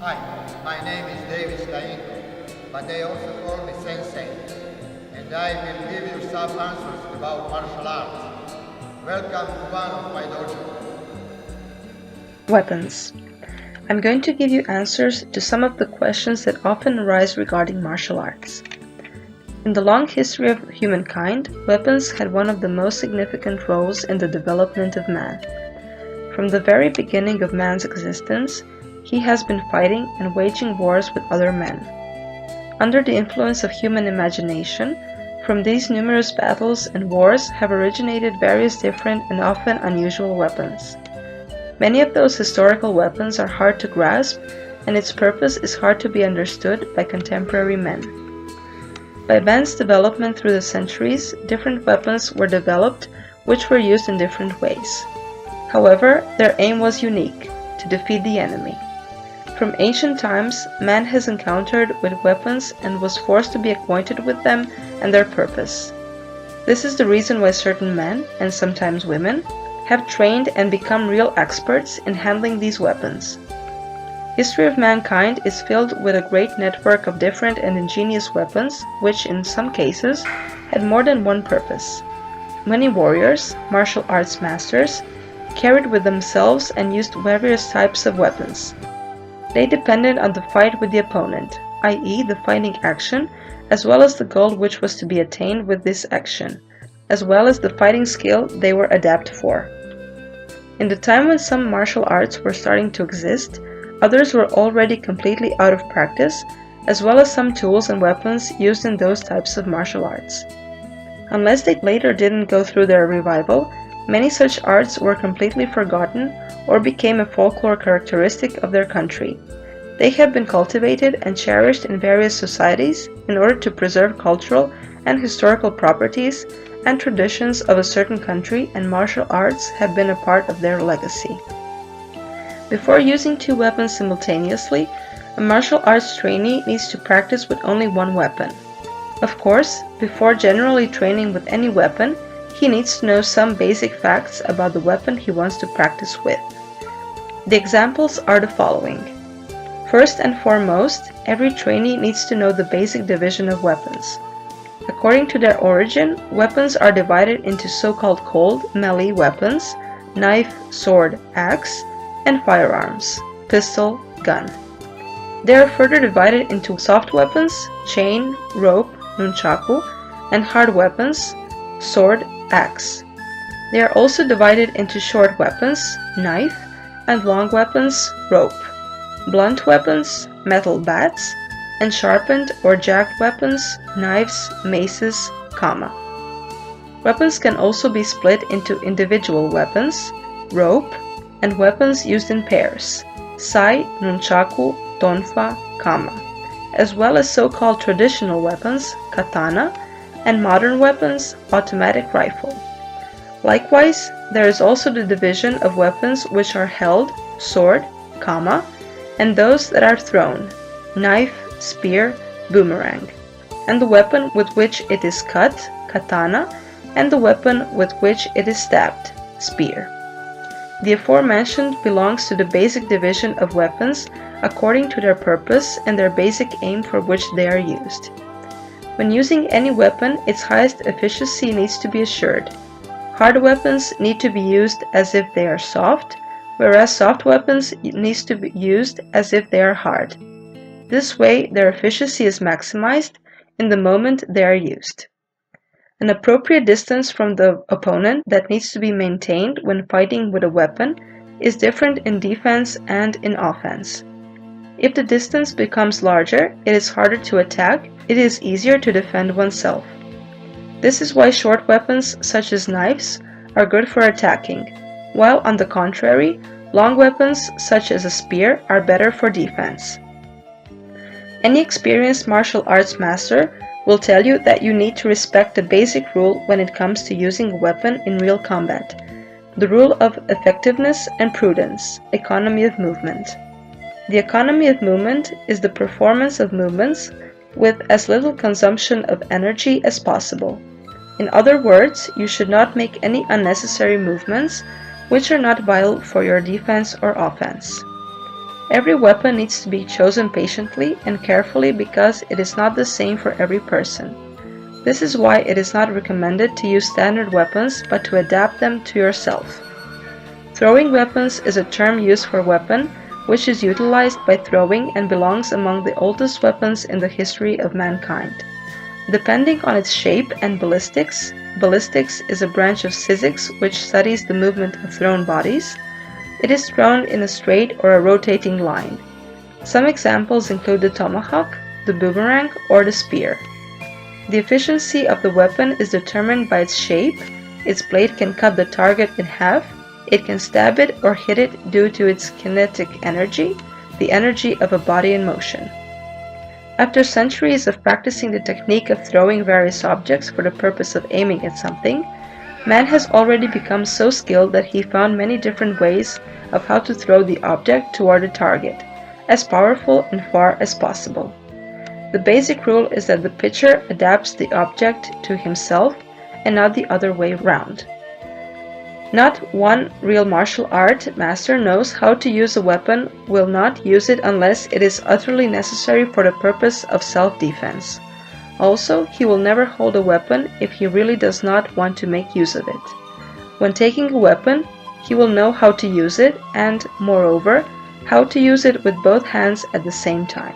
Hi, my name is Stainko, but they also call me Sensei, and I will give you some answers about martial arts. Welcome to one of my dojo. Weapons. I'm going to give you answers to some of the questions that often arise regarding martial arts. In the long history of humankind, weapons had one of the most significant roles in the development of man. From the very beginning of man's existence, he has been fighting and waging wars with other men. Under the influence of human imagination, from these numerous battles and wars have originated various different and often unusual weapons. Many of those historical weapons are hard to grasp, and its purpose is hard to be understood by contemporary men. By man's development through the centuries, different weapons were developed which were used in different ways. However, their aim was unique: to defeat the enemy. From ancient times, man has encountered with weapons and was forced to be acquainted with them and their purpose. This is the reason why certain men, and sometimes women, have trained and become real experts in handling these weapons. History of mankind is filled with a great network of different and ingenious weapons which, in some cases, had more than one purpose. Many warriors, martial arts masters, carried with themselves and used various types of weapons. They depended on the fight with the opponent, i.e. the fighting action, as well as the goal which was to be attained with this action, as well as the fighting skill they were adapted for. In the time when some martial arts were starting to exist, others were already completely out of practice, as well as some tools and weapons used in those types of martial arts. Unless they later didn't go through their revival, many such arts were completely forgotten or became a folklore characteristic of their country. They have been cultivated and cherished in various societies in order to preserve cultural and historical properties and traditions of a certain country, and martial arts have been a part of their legacy. Before using two weapons simultaneously, a martial arts trainee needs to practice with only one weapon. Of course, before generally training with any weapon, he needs to know some basic facts about the weapon he wants to practice with. The examples are the following. First and foremost, every trainee needs to know the basic division of weapons. According to their origin, weapons are divided into so-called cold, melee weapons, knife, sword, axe, and firearms, pistol, gun. They are further divided into soft weapons, chain, rope, nunchaku, and hard weapons, sword, axe. They are also divided into short weapons, knife, and long weapons, rope, blunt weapons, metal bats, and sharpened or jagged weapons, knives, maces, kama. Weapons can also be split into individual weapons, rope, and weapons used in pairs, sai, nunchaku, tonfa, kama, as well as so-called traditional weapons, katana, and modern weapons, automatic rifle. Likewise, there is also the division of weapons which are held, sword, kama, and those that are thrown, knife, spear, boomerang, and the weapon with which it is cut, katana, and the weapon with which it is stabbed, spear. The aforementioned belongs to the basic division of weapons according to their purpose and their basic aim for which they are used. When using any weapon, its highest efficiency needs to be assured. Hard weapons need to be used as if they are soft, whereas soft weapons need to be used as if they are hard. This way, their efficiency is maximized in the moment they are used. An appropriate distance from the opponent that needs to be maintained when fighting with a weapon is different in defense and in offense. If the distance becomes larger, it is harder to attack, it is easier to defend oneself. This is why short weapons such as knives are good for attacking, while on the contrary, long weapons such as a spear are better for defense. Any experienced martial arts master will tell you that you need to respect the basic rule when it comes to using a weapon in real combat, the rule of effectiveness and prudence, economy of movement. The economy of movement is the performance of movements with as little consumption of energy as possible. In other words, you should not make any unnecessary movements which are not vital for your defense or offense. Every weapon needs to be chosen patiently and carefully because it is not the same for every person. This is why it is not recommended to use standard weapons but to adapt them to yourself. Throwing weapons is a term used for a weapon which is utilized by throwing and belongs among the oldest weapons in the history of mankind. Depending on its shape and ballistics is a branch of physics which studies the movement of thrown bodies. It is thrown in a straight or a rotating line. Some examples include the tomahawk, the boomerang, or the spear. The efficiency of the weapon is determined by its shape. Its blade can cut the target in half. It can stab it or hit it due to its kinetic energy, the energy of a body in motion. After centuries of practicing the technique of throwing various objects for the purpose of aiming at something, man has already become so skilled that he found many different ways of how to throw the object toward a target, as powerful and far as possible. The basic rule is that the pitcher adapts the object to himself and not the other way round. Not one real martial art master knows how to use a weapon will not use it unless it is utterly necessary for the purpose of self-defense. Also, he will never hold a weapon if he really does not want to make use of it. When taking a weapon, he will know how to use it and, moreover, how to use it with both hands at the same time.